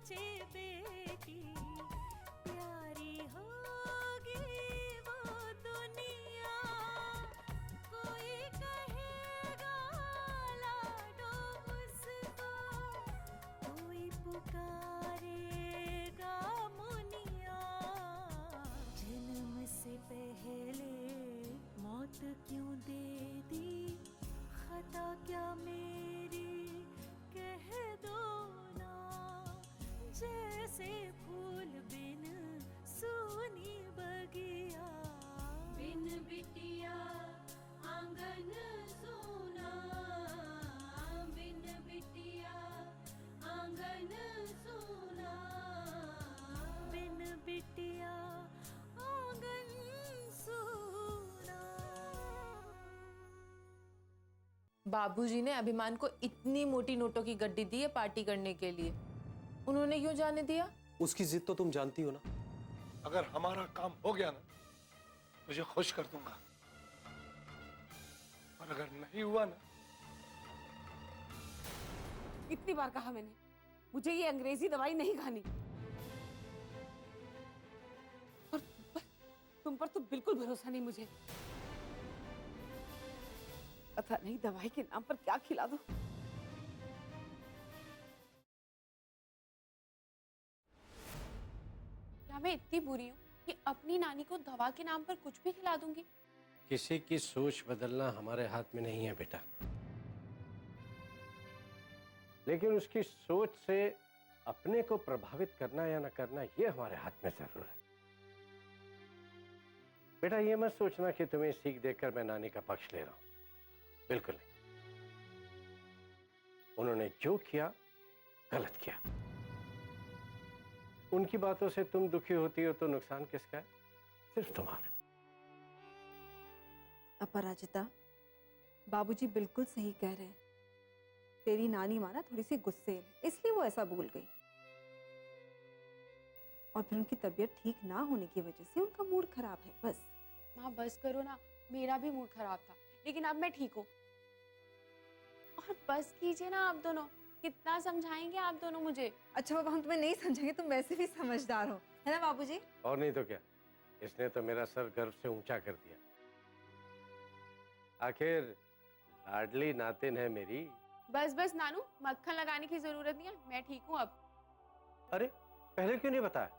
सोचे बेटी प्यारी होगी वो दुनिया, कोई कहेगा लाडो उसको, कोई पुकारेगा मुनिया। जन्म से पहले मौत क्यों दे दी, खता क्या मेरी कह दो ना। जैसे फूल बिन सूनी बगिया, बिन बिटिया आंगन सूना, बिन बिटिया आंगन सूना, बिन बिटिया आंगन सूना। बाबूजी ने अभिमान को इतनी मोटी नोटों की गड्डी दी है पार्टी करने के लिए, उन्होंने क्यों जाने दिया? उसकी जिद तो तुम जानती हो ना। अगर हमारा काम हो गया ना, तुझे खुश कर दूंगा, और अगर नहीं हुआ ना। कितनी बार कहा मैंने, मुझे ये अंग्रेजी दवाई नहीं खानी। और तुम पर तो बिल्कुल भरोसा नहीं मुझे। पता नहीं दवाई के नाम पर क्या खिला दो। क्या मैं इतनी बुरी हूँ कि अपनी नानी को दवा के नाम पर कुछ भी खिला दूंगी? किसी की सोच बदलना हमारे हाथ में नहीं है बेटा, लेकिन उसकी सोच से अपने को प्रभावित करना या न करना ये हमारे हाथ में जरूर है। बेटा ये मत सोचना कि तुम्हें सीख देकर मैं नानी का पक्ष ले रहा हूं, बिल्कुल नहीं। उन्होंने जो किया गलत किया। उनकी बातों से तुम दुखी होती हो तो नुकसान किसका है? सिर्फ तुम्हारा। अपराजिता, बाबूजी बिल्कुल सही कह रहे हैं। तेरी नानी माँ ना थोड़ी सी गुस्से है, इसलिए वो ऐसा बोल गई। और फिर उनकी तबीयत ठीक ना होने की वजह से उनका मूड खराब है, बस। माँ बस करो ना, मेरा भी मूड खराब था, लेकिन अब मैं ठीक हूँ। और बस कीजिए ना आप दोनों, कितना समझाएंगे आप दोनों मुझे? अच्छा बाबा, हम तुम्हें नहीं समझेंगे, तुम वैसे भी समझदार हो, है ना बाबूजी? और नहीं तो क्या, इसने तो मेरा सर गर्व से ऊंचा कर दिया। आखिर लाडली नातिन है मेरी। बस बस नानू, मक्खन लगाने की जरूरत नहीं है, मैं ठीक हूँ अब। अरे पहले क्यों नहीं बताया?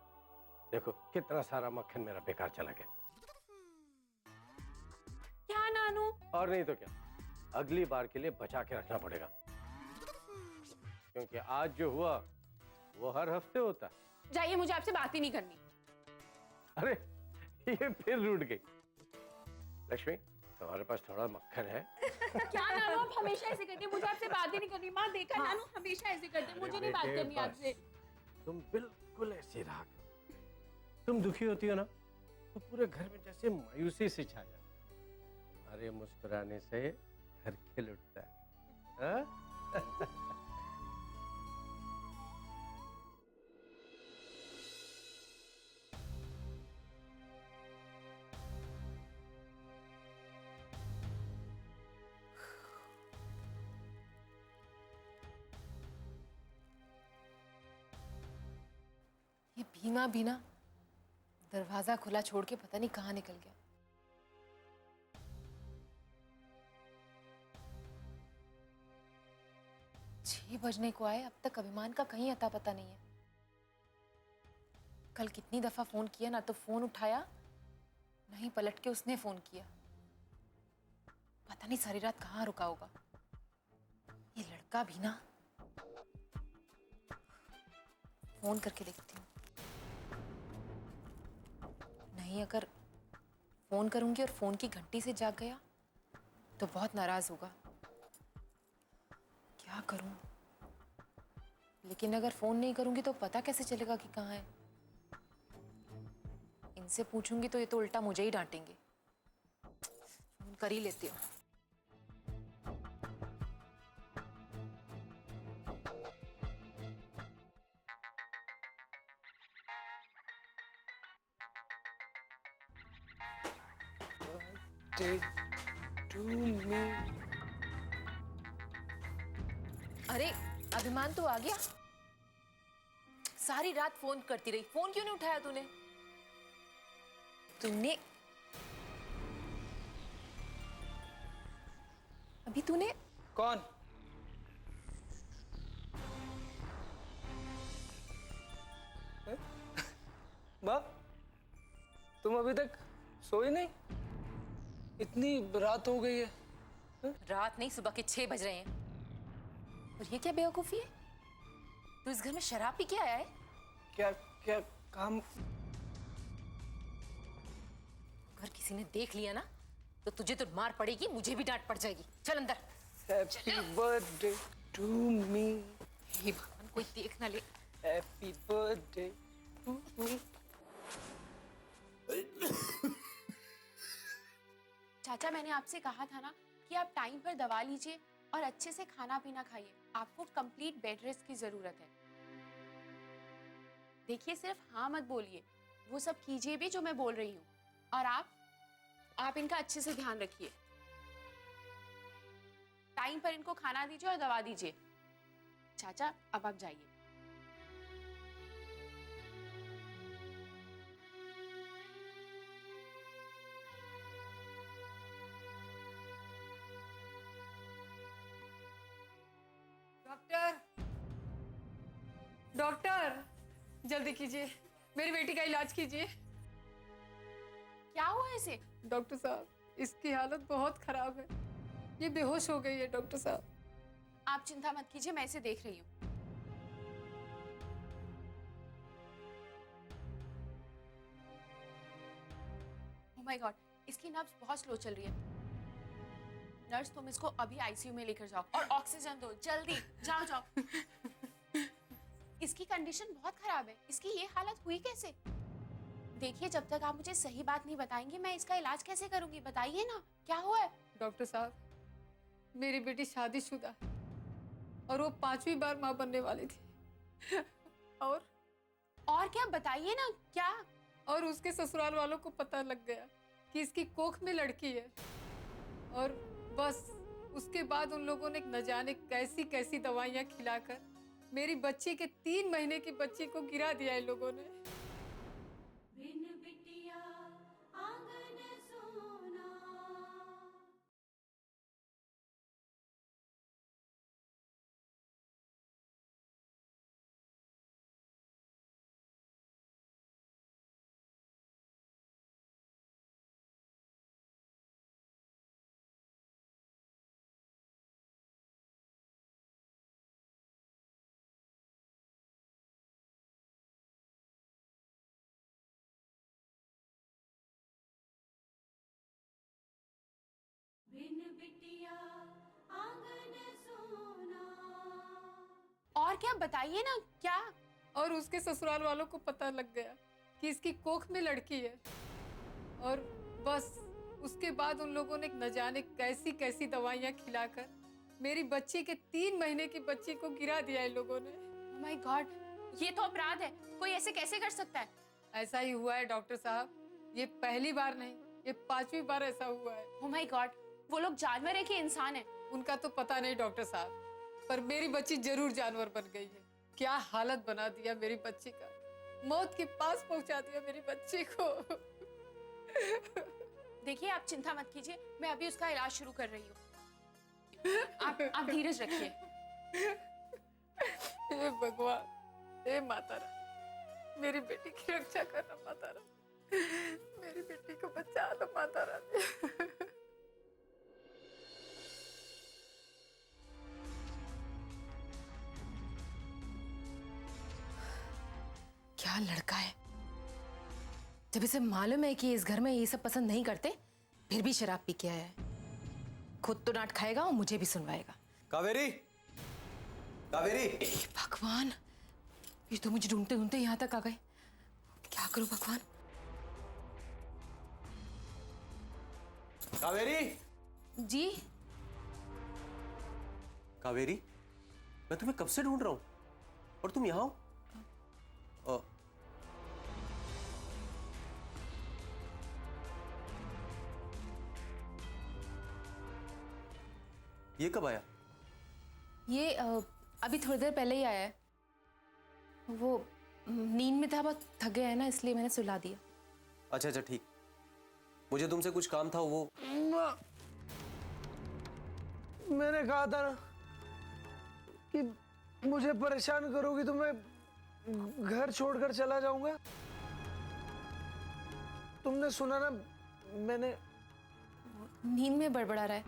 देखो कितना सारा मक्खन मेरा बेकार चला गया। क्या नानू? और नहीं तो क्या, अगली बार के लिए बचा के रखना पड़ेगा, क्योंकि आज जो हुआ वो हर हफ्ते होता है। जाइए, मुझे आपसे बात ही नहीं करनी। अरे ये फिर रूठ गई। लक्ष्मी, तुम्हारे पास थोड़ा मक्खन है? क्या नानू, आप हमेशा ऐसे करते हैं, मुझे आपसे बात ही नहीं करनी। माँ देखा, हाँ। नानू हमेशा ऐसे करते हैं, मुझे नहीं बात करनी आपसे। तुम बिल्कुल ऐसी रहा करो। तुम दुखी होती हो ना तो पूरे घर में जैसे मायूसी से छा जाती है। अरे मुस्कुराने से घर खिल उठता है, हाँ? ये भीमा भी ना दरवाजा खुला छोड़ के पता नहीं कहाँ निकल गया। छह बजने को आए, अब तक अभिमान का कहीं अता पता नहीं है। कल कितनी दफा फोन किया, ना तो फोन उठाया, नहीं पलट के उसने फोन किया। पता नहीं सारी रात कहाँ रुका होगा। ये लड़का भी ना, फोन करके देखती हूँ। नहीं, अगर फोन करूंगी और फोन की घंटी से जाग गया तो बहुत नाराज होगा। क्या करूं? लेकिन अगर फोन नहीं करूंगी तो पता कैसे चलेगा कि कहाँ है? इनसे पूछूंगी तो ये तो उल्टा मुझे ही डांटेंगे। फोन कर ही लेती हूँ। अरे अभिमान तो आ गया। सारी रात फोन करती रही, फोन क्यों नहीं उठाया तूने? तूने अभी तूने कौन? बाप, तुम अभी तक सोई नहीं? इतनी रात हो गई है। रात नहीं, सुबह के 6 बज रहे हैं। और ये क्या बेवकूफी है? तू इस घर में शराब पी के आया है? क्या क्या काम? अगर किसी ने देख लिया ना तो तुझे तो मार पड़ेगी, मुझे भी डांट पड़ जाएगी। चल अंदर। Happy birthday to me. हे भगवान, कोई देख ना ले। Happy birthday to me. चाचा, मैंने आपसे कहा था ना कि आप टाइम पर दवा लीजिए और अच्छे से खाना पीना खाइए। आपको कंप्लीट बेड रेस्ट की जरूरत है। देखिए, सिर्फ हाँ मत बोलिए, वो सब कीजिए भी जो मैं बोल रही हूँ। और आप इनका अच्छे से ध्यान रखिए। टाइम पर इनको खाना दीजिए और दवा दीजिए। चाचा, अब आप जाइए। डॉक्टर, डॉक्टर, जल्दी कीजिए, मेरी बेटी का इलाज कीजिए। क्या हुआ इसे? डॉक्टर साहब, इसकी हालत बहुत खराब है, ये बेहोश हो गई है। डॉक्टर साहब, आप चिंता मत कीजिए, मैं इसे देख रही हूँ। ओह माय गॉड, इसकी नब्ज बहुत स्लो चल रही है। नर्स, तुम इसको अभी आईसीयू में लेकर जाओ और ऑक्सीजन दो, जल्दी जाओ जाओ। इसकी कंडीशन बहुत खराब है। इसकी ये हालत हुई कैसे? देखिए, जब तक आप मुझे सही बात नहीं बताएंगे, मैं इसका इलाज कैसे करूंगी? बताइए ना, क्या हुआ है? डॉक्टर साहब, मेरी बेटी शादीशुदा है और वो 5वीं बार माँ बनने वाली थी। और क्या? बताइए ना, क्या? और उसके ससुराल वालों को पता लग गया कि इसकी कोख में लड़की है, और बस उसके बाद उन लोगों ने न जाने कैसी कैसी दवाइयाँ खिलाकर मेरी बच्ची के 3 महीने की बच्ची को गिरा दिया इन लोगों ने। बिन बिटिया आंगन सोना। बिन बिटिया आंगन सोना। और क्या? बताइए ना, क्या? और उसके ससुराल वालों को पता लग गया कि इसकी कोख में लड़की है, और बस उसके बाद उन लोगों ने न जाने कैसी कैसी दवाइयाँ खिलाकर मेरी बच्ची के 3 महीने की बच्ची को गिरा दिया इन लोगों ने। ओह माय गॉड, ये तो अपराध है। कोई ऐसे कैसे कर सकता है? ऐसा ही हुआ है डॉक्टर साहब, ये पहली बार नहीं, ये 5वीं बार ऐसा हुआ है। ओह माय गॉड, वो लोग जानवर है कि इंसान है? उनका तो पता नहीं डॉक्टर साहब, पर मेरी बच्ची जरूर जानवर बन गई है। क्या हालत बना दिया मेरी बच्ची का, मौत के पास पहुंचा दिया मेरी बच्ची को। देखिए, आप चिंता मत कीजिए, मैं अभी उसका इलाज शुरू कर रही हूँ। आप धीरज रखिए। हे भगवान, हे माता रानी, मेरी बेटी की रक्षा करना माता रानी, मेरी बेटी को बचा लो माता रानी। क्या लड़का है, जब इसे मालूम है कि इस घर में ये सब पसंद नहीं करते, फिर भी शराब पी के आया है। खुद तो डांट खाएगा और मुझे भी सुनवाएगा। कावेरी, कावेरी। भगवान, ये तो मुझे ढूंढते ढूंढते यहाँ तक आ गए। क्या करूं भगवान? कावेरी। जी? कावेरी, मैं तुम्हें कब से ढूंढ रहा हूं और तुम यहाँ हो? ये कब आया? ये अभी थोड़ी देर पहले ही आया है। वो नींद में था, बहुत थक गया है ना, इसलिए मैंने सुला दिया। अच्छा अच्छा ठीक। मुझे तुमसे कुछ काम था, वो मैंने कहा था ना कि मुझे परेशान करोगी तो मैं घर छोड़कर चला जाऊंगा। तुमने सुना ना, मैंने नींद में बड़बड़ा रहा है।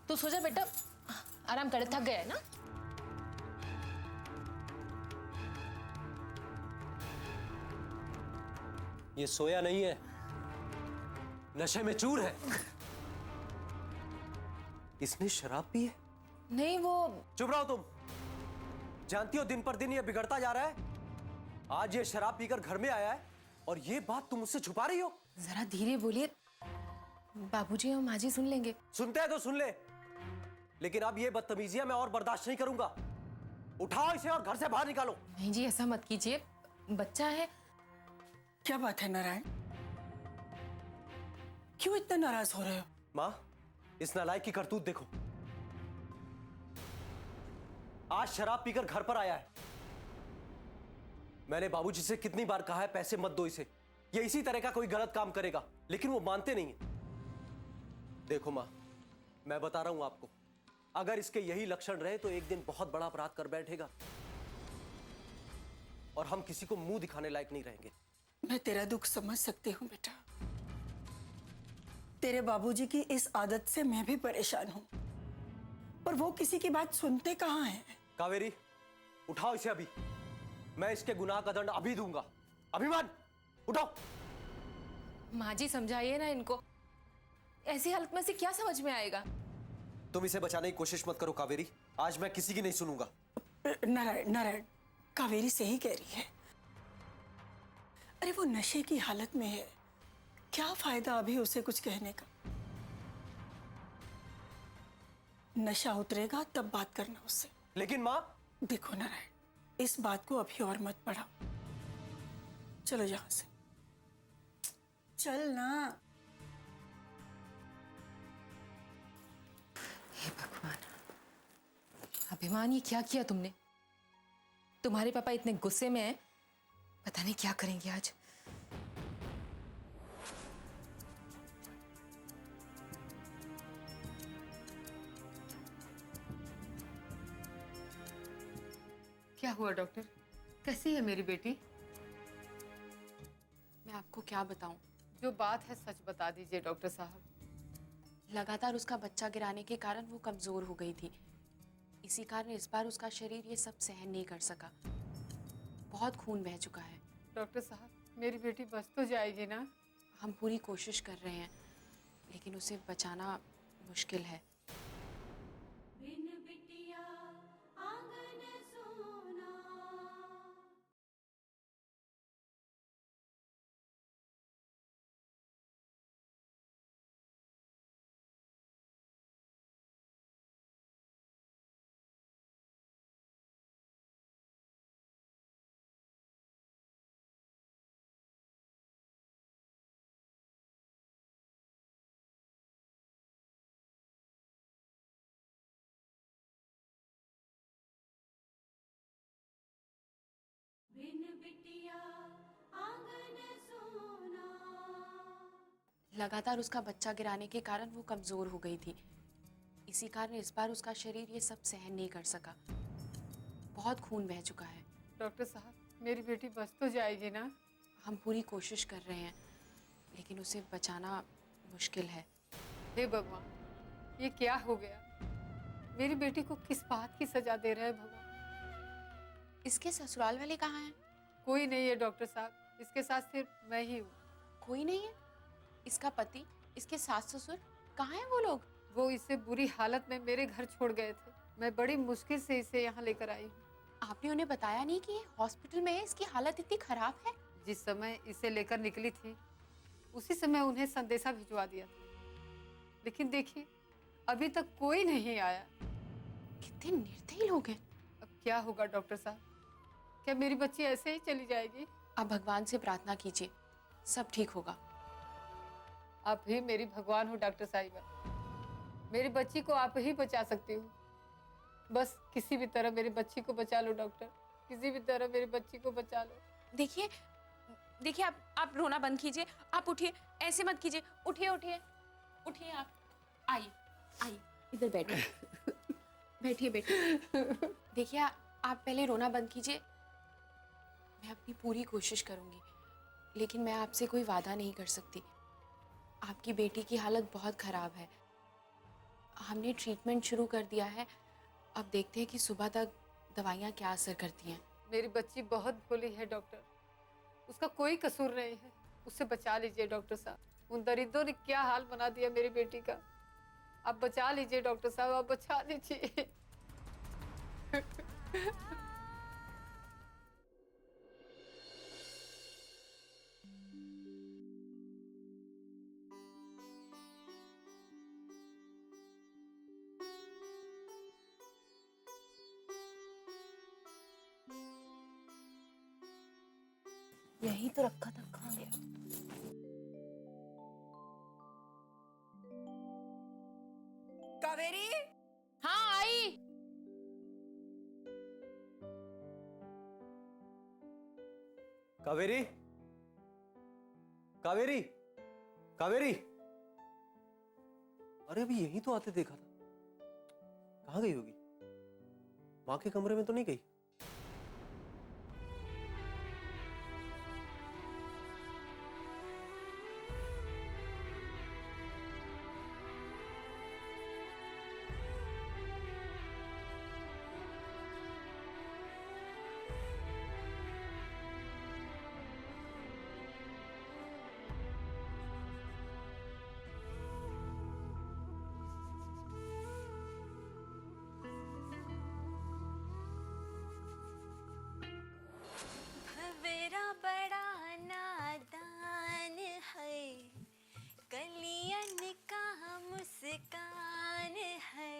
तू सो जा बेटा, आराम कर, थक गया है ना। ये सोया नहीं है, नशे में चूर है। इसने शराब पी है? नहीं, वो चुप रहो तुम। जानती हो दिन पर दिन ये बिगड़ता जा रहा है। आज ये शराब पीकर घर में आया है और ये बात तुम मुझसे छुपा रही हो। जरा धीरे बोलिए, बाबूजी और माँ जी सुन लेंगे। सुनते हैं तो सुन ले, लेकिन अब ये बदतमीजियां मैं और बर्दाश्त नहीं करूंगा। उठाओ इसे और घर से बाहर निकालो। नहीं जी, ऐसा मत कीजिए, बच्चा है। क्या बात है नारायण, क्यों इतना नाराज हो रहे हो? माँ, इस नालायक की करतूत देखो। आज शराब पीकर घर पर आया है। मैंने बाबूजी से कितनी बार कहा है पैसे मत दो इसे, ये इसी तरह का कोई गलत काम करेगा, लेकिन वो मानते नहीं है। देखो माँ, मैं बता रहा हूं आपको, अगर इसके यही लक्षण रहे तो एक दिन बहुत बड़ा अपराध कर बैठेगा और हम किसी को मुंह दिखाने लायक नहीं रहेंगे। मैं तेरा दुख समझ सकती हूँ बेटा। तेरे बाबूजी की इस आदत से मैं भी परेशान हूँ, पर वो किसी की बात सुनते कहाँ हैं। कावेरी, उठाओ इसे अभी। मैं इसके गुनाह का दंड अभी दूंगा। अभिमान, उठाओ। माँ जी समझाइए ना इनको, ऐसी हालत में से क्या समझ में आएगा। तुम इसे बचाने की कोशिश मत करो कावेरी, आज मैं किसी की नहीं सुनूंगा। नारायण नारायण, कावेरी सही कह रही है। अरे वो नशे की हालत में है, क्या फायदा अभी उसे कुछ कहने का। नशा उतरेगा तब बात करना उससे। लेकिन माँ, देखो नारायण, इस बात को अभी और मत बढ़ाओ। चलो यहां से, चल ना। हे भगवान, अभिमान, ये क्या किया तुमने? तुम्हारे पापा इतने गुस्से में हैं, पता नहीं क्या करेंगे आज। क्या हुआ डॉक्टर, कैसी है मेरी बेटी? मैं आपको क्या बताऊं, जो बात है सच बता दीजिए डॉक्टर साहब। लगातार उसका बच्चा गिराने के कारण वो कमजोर हो गई थी। इसी कारण इस बार उसका शरीर ये सब सहन नहीं कर सका। बहुत खून बह चुका है। डॉक्टर साहब, मेरी बेटी बच तो जाएगी ना? हम पूरी कोशिश कर रहे हैं, लेकिन उसे बचाना मुश्किल है। बिन बिटिया आंगन सोना। बिन बिटिया आंगन सोना। लगातार उसका बच्चा गिराने के कारण वो कमजोर हो गई थी। इसी कारण इस बार उसका शरीर ये सब सहन नहीं कर सका। बहुत खून बह चुका है। डॉक्टर साहब, मेरी बेटी बच तो जाएगी ना? हम पूरी कोशिश कर रहे हैं, लेकिन उसे बचाना मुश्किल है। हे भगवान, ये क्या हो गया? मेरी बेटी को किस बात की सजा दे रहे हैं भगवान? इसके ससुराल वाले कहाँ हैं? कोई नहीं है डॉक्टर साहब, इसके साथ सिर्फ मैं ही हूँ। कोई नहीं है? इसका पति, इसके सास ससुर कहाँ हैं वो लोग? वो इसे बुरी हालत में मेरे घर छोड़ गए थे। मैं बड़ी मुश्किल से इसे यहाँ लेकर आई हूँ। आपने उन्हें बताया नहीं कि ये हॉस्पिटल में है, इसकी हालत इतनी खराब है? जिस समय इसे लेकर निकली थी, उसी समय उन्हें संदेशा भिजवा दिया था, लेकिन देखिए अभी तक कोई नहीं आया। कितने निर्दयी लोग हैं। अब क्या होगा डॉक्टर साहब? क्या मेरी बच्ची ऐसे ही चली जाएगी? आप भगवान से प्रार्थना कीजिए, सब ठीक होगा। आप ही मेरी भगवान हो डॉक्टर साहिबा। मेरी बच्ची को आप ही बचा सकती हो। बस किसी भी तरह मेरी बच्ची को बचा लो डॉक्टर। किसी भी तरह मेरी बच्ची को बचा लो। देखिए देखिए, आप रोना बंद कीजिए, आप उठिए, ऐसे मत कीजिए, उठिए उठिए उठिए, आप आइए आइए, इधर बैठिए, बैठिए बैठिए। देखिए आप पहले रोना बंद कीजिए। मैं अपनी पूरी कोशिश करूंगी, लेकिन मैं आपसे कोई वादा नहीं कर सकती। आपकी बेटी की हालत बहुत ख़राब है। हमने ट्रीटमेंट शुरू कर दिया है, अब देखते हैं कि सुबह तक दवाइयाँ क्या असर करती हैं। मेरी बच्ची बहुत भोली है डॉक्टर, उसका कोई कसूर नहीं है, उसे बचा लीजिए डॉक्टर साहब। उन दरिंदों ने क्या हाल बना दिया मेरी बेटी का। आप बचा लीजिए डॉक्टर साहब, आप बचा लीजिए। यही तो रखा था, कहाँ गया? कावेरी, हाँ आई। कावेरी, कावेरी, कावेरी। अरे अभी यहीं तो आते देखा था, कहाँ गई होगी? माँ के कमरे में तो नहीं गई? भवेरा बड़ा नादान है, कलियन का मुस्कान है,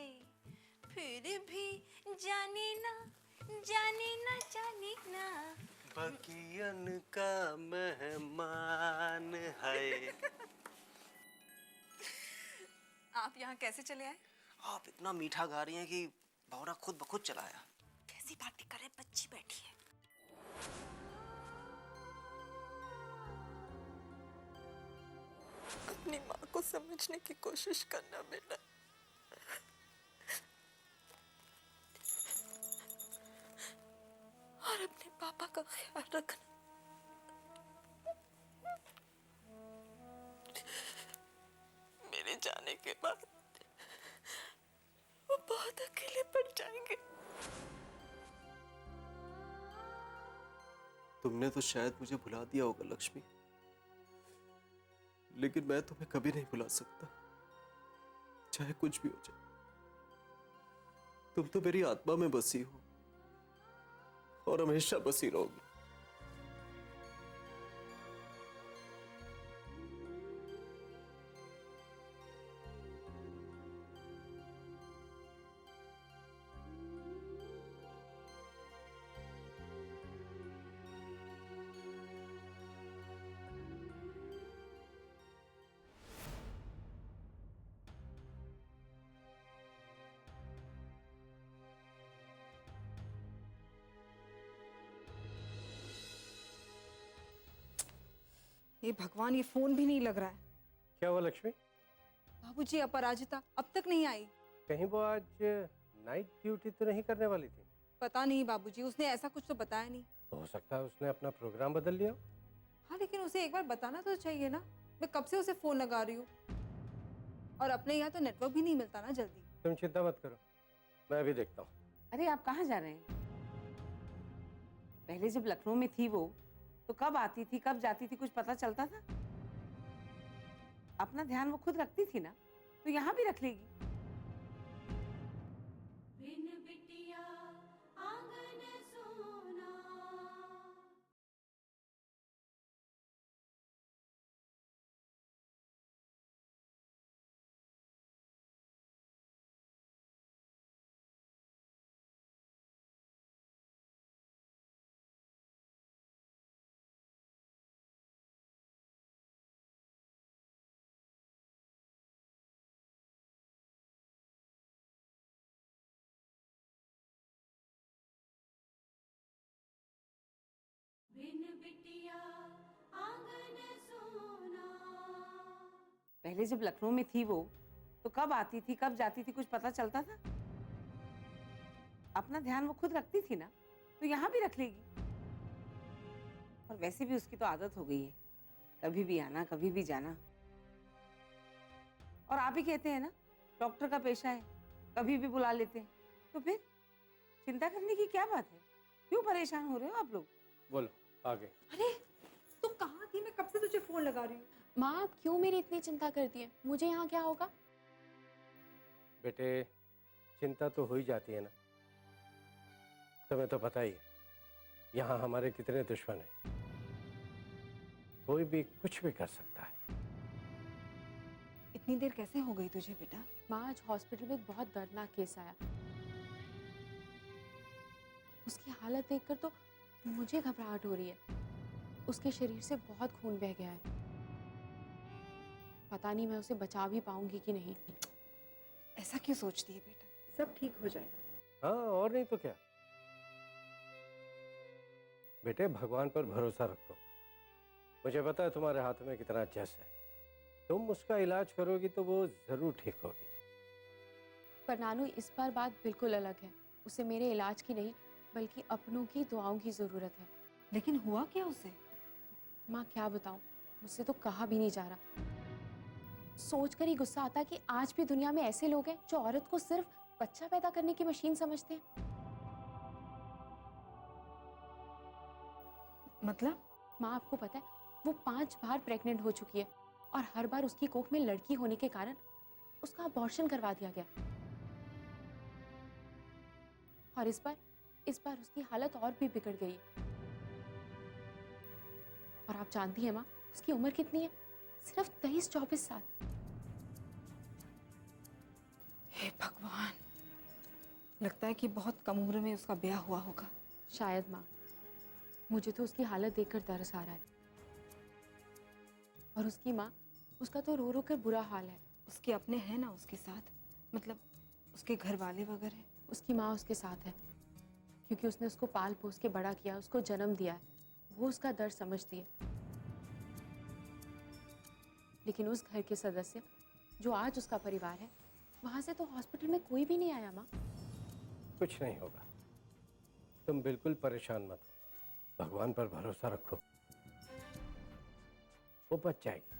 फिर भी जाने ना जाने ना जाने ना, बगियन का मेहमान है। आप यहाँ कैसे चले आए? आप इतना मीठा गा रही हैं कि भौरा खुद ब खुद चला आया। कैसी बातें कर रहे, बच्ची बैठी है। अपनी माँ को समझने की कोशिश करना बेटा। और अपने पापा का ख्याल रखना। मेरे जाने के बाद वो बहुत अकेले पड़ जाएंगे। तुमने तो शायद मुझे भुला दिया होगा लक्ष्मी, लेकिन मैं तुम्हें कभी नहीं भुला सकता, चाहे कुछ भी हो जाए। तुम तो मेरी आत्मा में बसी हो और हमेशा बसी रहोगी। ये भगवान, ये फोन भी नहीं लग रहा है। क्या हुआ लक्ष्मी? बाबूजी, अपराजिता अब तक नहीं आई। कहीं वो आज नाइट ड्यूटी तो नहीं करने वाली थी? पता नहीं बाबूजी, उसने ऐसा कुछ तो बताया नहीं। तो हो सकता है उसने अपना प्रोग्राम बदल लिया हो। हाँ, लेकिन उसे एक बार बताना तो चाहिए ना। मैं कब से उसे फोन लगा रही हूँ, और अपने यहाँ तो नेटवर्क भी नहीं मिलता ना जल्दी। तुम चिंता मत करो, मैं अभी देखता हूँ। अरे आप कहाँ जा रहे हैं? पहले जब लखनऊ में थी वो, तो कब आती थी कब जाती थी कुछ पता चलता था? अपना ध्यान वो खुद रखती थी ना, तो यहाँ भी रख लेगी। पहले जब लखनऊ में थी वो, तो कब आती थी कब जाती थी कुछ पता चलता था? अपना ध्यान वो खुद रखती थी ना, तो यहाँ भी रख लेगी। और वैसे भी उसकी तो आदत हो गई है, कभी भी आना कभी भी जाना। और आप ही कहते हैं ना, डॉक्टर का पेशा है, कभी भी बुला लेते हैं, तो फिर चिंता करने की क्या बात है? क्यों परेशान हो रहे हो आप लोग? बोलो आगे। अरे तू कहाँ थी? मैं कब से तुझे फोन लगा रही हूँ। माँ आप क्यों मेरी इतनी चिंता करती है? मुझे यहाँ क्या होगा? बेटे चिंता तो हो ही जाती है ना, तुम्हें तो पता ही है यहाँ हमारे कितने दुश्मन हैं, कोई भी कुछ भी कर सकता है। इतनी देर कैसे हो गई तुझे बेटा? माँ आज हॉस्पिटल में एक बहुत दर्दनाक केस आया। उसकी हालत देखकर तो मुझे घबराहट हो रही है। उसके शरीर से बहुत खून बह गया है। पता नहीं मैं उसे बचा भी पाऊंगी कि नहीं। ऐसा क्यों सोचती है बेटा? सब ठीक हो जाएगा। हाँ और नहीं तो क्या। बेटे भगवान पर भरोसा रखो, मुझे पता है तुम्हारे हाथ में कितना जस है, तुम उसका इलाज करोगी तो वो जरूर ठीक होगी। पर नानू इस बार बात बिल्कुल अलग है। उसे मेरे इलाज की नहीं बल्कि अपनों की दुआओं की जरूरत है। लेकिन हुआ क्या उसे? माँ क्या बताऊं, मुझसे तो कहा भी नहीं जा रहा। सोचकर ही गुस्सा आता है कि आज भी दुनिया में ऐसे लोग हैं जो औरत को सिर्फ बच्चा पैदा करने की मशीन समझते हैं। मतलब? माँ आपको पता है वो 5 बार प्रेग्नेंट हो चुकी है और हर बार उसकी कोख में लड़की होने के कारण उसका अबॉर्शन करवा दिया गया। और इस बार उसकी हालत और भी बिगड़ गई। और आप जानती हैं माँ उसकी उम्र कितनी है? सिर्फ 23-24 साल। हे भगवान, लगता है कि बहुत कम उम्र में उसका ब्याह हुआ होगा। शायद माँ, मुझे तो उसकी हालत देखकर तरस आ रहा है। और उसकी माँ, उसका तो रो रो कर बुरा हाल है। उसके अपने हैं ना उसके साथ? मतलब उसके घर वाले वगैरह? उसकी माँ उसके साथ है क्योंकि उसने उसको पाल पोस के बड़ा किया, उसको जन्म दिया है। वो उसका दर्द समझती है। लेकिन उस घर के सदस्य जो आज उसका परिवार है, वहां से तो हॉस्पिटल में कोई भी नहीं आया माँ। कुछ नहीं होगा, तुम बिल्कुल परेशान मत हो, भगवान पर भरोसा रखो, वो बच जाएगी।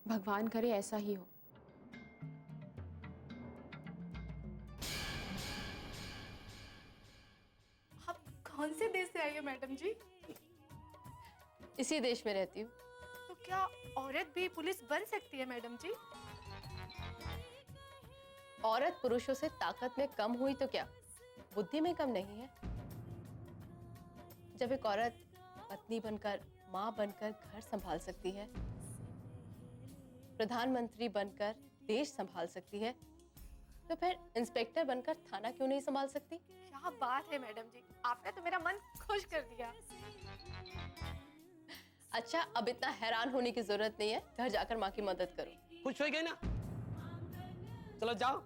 भगवान करे ऐसा ही हो। आप कौन से देश से आई हो मैडम जी? इसी देश में रहती हूँ। तो क्या औरत भी पुलिस बन सकती है मैडम जी? औरत पुरुषों से ताकत में कम हुई तो क्या, बुद्धि में कम नहीं है। जब एक औरत पत्नी बनकर, माँ बनकर घर संभाल सकती है, प्रधानमंत्री बनकर देश संभाल सकती है, तो फिर इंस्पेक्टर बनकर थाना क्यों नहीं संभाल सकती? क्या बात है मैडम जी, आपने तो मेरा मन खुश कर दिया। अच्छा, अब इतना हैरान होने की जरूरत नहीं है, घर जाकर माँ की मदद करो। खुश हो गई ना? चलो जाओ,